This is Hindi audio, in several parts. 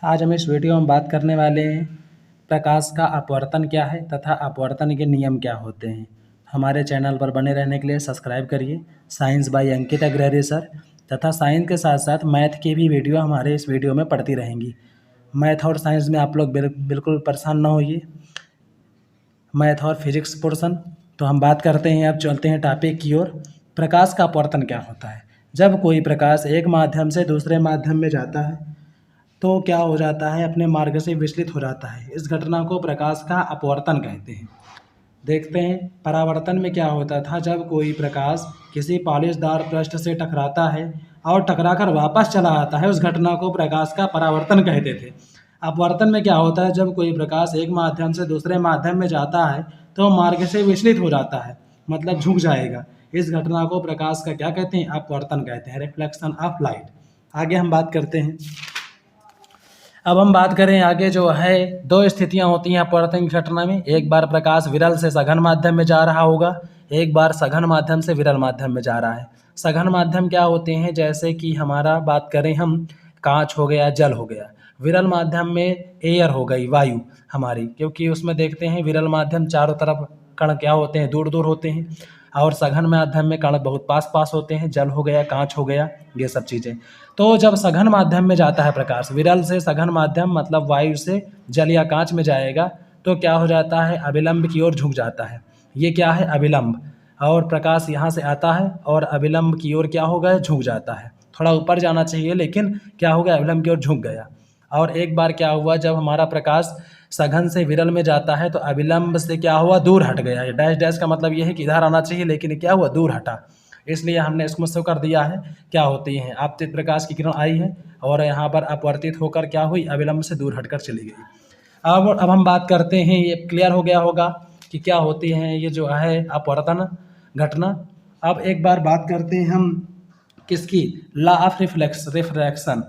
आज हम इस वीडियो में बात करने वाले हैं प्रकाश का अपवर्तन क्या है तथा अपवर्तन के नियम क्या होते हैं। हमारे चैनल पर बने रहने के लिए सब्सक्राइब करिए। Science by Ankit Agrahari sir तथा साइंस के साथ साथ मैथ की भी वीडियो हमारे इस वीडियो में पढ़ती रहेंगी। मैथ और साइंस में आप लोग बिल्कुल परेशान ना होइए। मैथ और फिजिक्स पोर्शन तो हम बात करते हैं। अब चलते हैं टॉपिक की ओर। प्रकाश का अपवर्तन क्या होता है। जब कोई प्रकाश एक माध्यम से दूसरे माध्यम में जाता है तो क्या हो जाता है, अपने मार्ग से विचलित हो जाता है। इस घटना को प्रकाश का अपवर्तन कहते हैं। देखते हैं परावर्तन में क्या होता था। जब कोई प्रकाश किसी पॉलिशदार पृष्ठ से टकराता है और टकराकर वापस चला आता है, उस घटना को प्रकाश का परावर्तन कहते थे। अपवर्तन में क्या होता है, जब कोई प्रकाश एक माध्यम से दूसरे माध्यम में जाता है तो मार्ग से विचलित हो जाता है, मतलब झुक जाएगा। इस घटना को प्रकाश का क्या कहते हैं, अपवर्तन कहते हैं, रिफ्लेक्शन ऑफ लाइट। आगे हम बात करते हैं। अब हम बात करें आगे जो है, दो स्थितियां होती हैं अपवर्तन की घटना में। एक बार प्रकाश विरल से सघन माध्यम में जा रहा होगा, एक बार सघन माध्यम से विरल माध्यम में जा रहा है। सघन माध्यम क्या होते हैं, जैसे कि हमारा बात करें हम, कांच हो गया, जल हो गया। विरल माध्यम में एयर हो गई, वायु हमारी, क्योंकि उसमें देखते हैं विरल माध्यम चारों तरफ कण क्या होते हैं, दूर दूर होते हैं, और सघन माध्यम में कण बहुत पास पास होते हैं, जल हो गया, कांच हो गया, ये सब चीज़ें। तो जब सघन माध्यम में जाता है प्रकाश, विरल से सघन माध्यम मतलब वायु से जल या कांच में जाएगा, तो क्या हो जाता है, अभिलंब की ओर झुक जाता है। ये क्या है, अभिलंब। और प्रकाश यहाँ से आता है और अभिलंब की ओर क्या हो गया, झुक जाता है। थोड़ा ऊपर जाना चाहिए लेकिन क्या हो गया, अभिलंब की ओर झुक गया। और एक बार क्या हुआ, जब हमारा प्रकाश सघन से विरल में जाता है तो अभिलंब से क्या हुआ, दूर हट गया। ये डैश डैश का मतलब ये है कि इधर आना चाहिए, लेकिन क्या हुआ, दूर हटा। इसलिए हमने इसको शो कर दिया है। क्या होती हैं, आपतित प्रकाश की किरण आई है और यहाँ पर अपवर्तित होकर क्या हुई, अभिलंब से दूर हटकर चली गई। अब हम बात करते हैं, ये क्लियर हो गया होगा कि क्या होती हैं ये जो है अपवर्तन घटना। अब एक बार बात करते हैं हम किसकी, लॉ ऑफ रिफ्रैक्शन,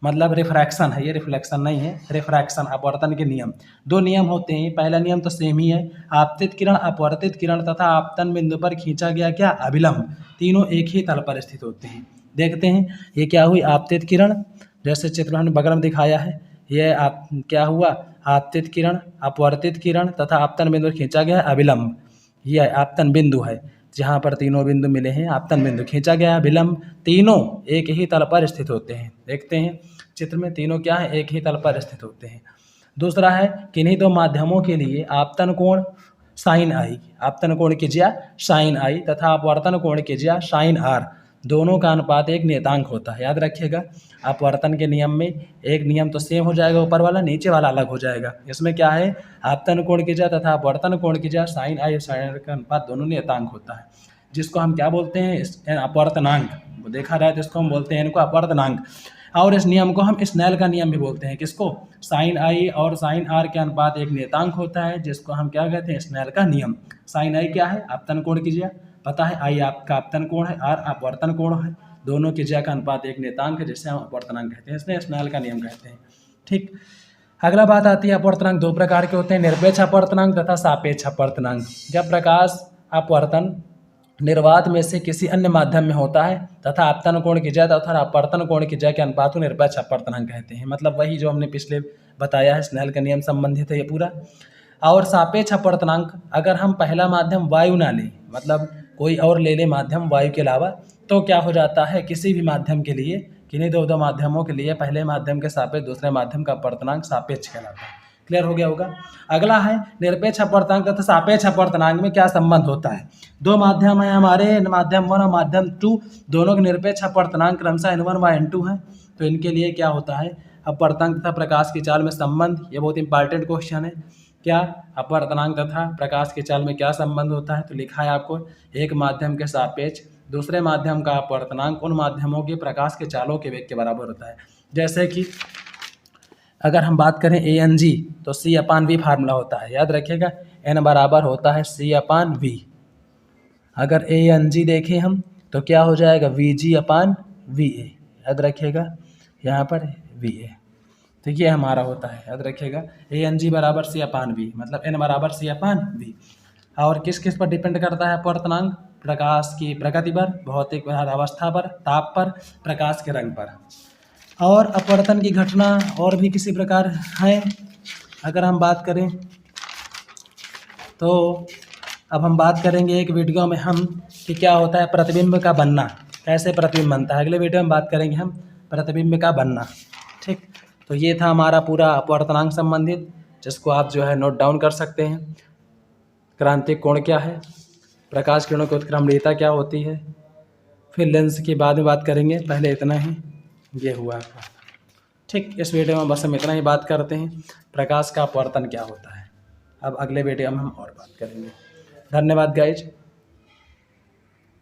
मतलब रिफ्रैक्शन है, ये रिफ्लेक्शन नहीं है, रिफ्रैक्शन, अपवर्तन के नियम। दो नियम होते हैं। पहला नियम तो सेम ही है, आपतित किरण, अपवर्तित किरण तथा आपतन बिंदु पर खींचा गया क्या, अभिलंब, तीनों एक ही तल पर स्थित होते हैं। देखते हैं ये क्या हुई, आपतित किरण, जैसे चित्र हमने बगल में दिखाया है, ये आप क्या हुआ, आपतित किरण, अपवर्तित किरण तथा आपतन बिंदु पर खींचा गया अभिलंब। ये आपतन बिंदु है, जहाँ पर तीनों बिंदु मिले हैं, आपतन बिंदु खींचा गया अभिलंब, तीनों एक ही तल पर स्थित होते हैं। देखते हैं चित्र में, तीनों क्या है, एक ही तल पर स्थित होते हैं। दूसरा है, किन्हीं दो माध्यमों के लिए आपतन कोण साइन आई, आपतन कोण की ज्या साइन आई तथा अपवर्तन कोण की ज्या साइन आर, दोनों का अनुपात एक नियतांक होता है। याद रखिएगा, अपवर्तन के नियम में एक नियम तो सेम हो जाएगा, ऊपर वाला, नीचे वाला अलग हो जाएगा। इसमें क्या है, आपतन कोण की ज्या तथा अपवर्तन कोण की ज्या साइन आई और साइन आर का अनुपात दोनों नियतांक होता है, जिसको हम क्या बोलते हैं, अपवर्तनांक। देखा जाए तो इसको हम बोलते हैं इनको अपवर्तनांक। और इस नियम को हम स्नेल का नियम भी बोलते हैं। किसको, साइन आई और साइन आर के अनुपात एक नियतांक होता है, जिसको हम क्या कहते हैं, स्नेल का नियम। साइन आई क्या है, आपतन कोण की ज्या, पता है, आई आपका आपतन कोण है, आर अपवर्तन कोण है, दोनों की ज्या का अनुपात एक नियतांक है, जिसे हम अपवर्तनांक कहते हैं, इसलिए स्नेल का नियम कहते हैं। ठीक, अगला बात आती है, अपवर्तनांक दो प्रकार के होते हैं, निरपेक्ष अपवर्तनांक तथा सापेक्ष अपवर्तनांक। जब प्रकाश अपवर्तन निर्वात में से किसी अन्य माध्यम में होता है तथा आपतन कोण की ज्या तथा अपवर्तन कोण की ज्या के अनुपात को निरपेक्ष अपवर्तनांक कहते हैं। मतलब वही जो हमने पिछले बताया है, स्नेल का नियम संबंधित है ये पूरा। और सापेक्ष अपवर्तनांक, अगर हम पहला माध्यम वायु ना लें, मतलब कोई और ले ले माध्यम वायु के अलावा, तो क्या हो जाता है, किसी भी माध्यम के लिए, किन्हीं दो माध्यमों के लिए पहले माध्यम के सापेक्ष दूसरे माध्यम का अपवर्तनांक सापेक्ष कहलाता है। क्लियर हो गया होगा। अगला है निरपेक्ष अपवर्तनांक तथा सापेक्ष अपवर्तनांक में क्या संबंध होता है। दो माध्यम है हमारे, माध्यम 1 और माध्यम 2, दोनों के निरपेक्ष अपवर्तनांक क्रमशः n1 व n2 है। तो इनके लिए क्या होता है, अपवर्तनांक तथा प्रकाश की चाल में संबंध। ये बहुत इंपॉर्टेंट क्वेश्चन है, क्या अपवर्तनांक तथा प्रकाश की चाल में क्या संबंध होता है। तो लिखा है आपको, एक माध्यम के सापेक्ष दूसरे माध्यम का अपवर्तनांक उन माध्यमों के प्रकाश के चालों के वेग के बराबर होता है। जैसे कि अगर हम बात करें ANG, तो C/V फार्मूला होता है, याद रखिएगा, N बराबर होता है C/V। अगर ANG देखें हम तो क्या हो जाएगा, VG/VA, याद रखिएगा, यहाँ पर VA। तो ये हमारा होता है, याद रखिएगा, ANG बराबर C/V, मतलब N बराबर C/V। और किस किस पर डिपेंड करता है अपवर्तनांक, प्रकाश की प्रगति पर, भौतिक अवस्था पर, ताप पर, प्रकाश के रंग पर। और अपवर्तन की घटना और भी किसी प्रकार है। अगर हम बात करें तो अब हम बात करेंगे एक वीडियो में हम कि क्या होता है प्रतिबिंब का बनना, कैसे प्रतिबिंब बनता है। अगले वीडियो में बात करेंगे हम प्रतिबिंब का बनना। ठीक, तो ये था हमारा पूरा अपवर्तनांक संबंधित, जिसको आप जो है नोट डाउन कर सकते हैं। क्रांतिक कोण क्या है, प्रकाश किरणों की उत्क्रमणीयता क्या होती है, फिर लेंस की बाद में बात करेंगे, पहले इतना ही ये हुआ। ठीक, इस वीडियो में बस हम इतना ही बात करते हैं, प्रकाश का अपवर्तन क्या होता है। अब अगले वीडियो में हम और बात करेंगे। धन्यवाद गाइज।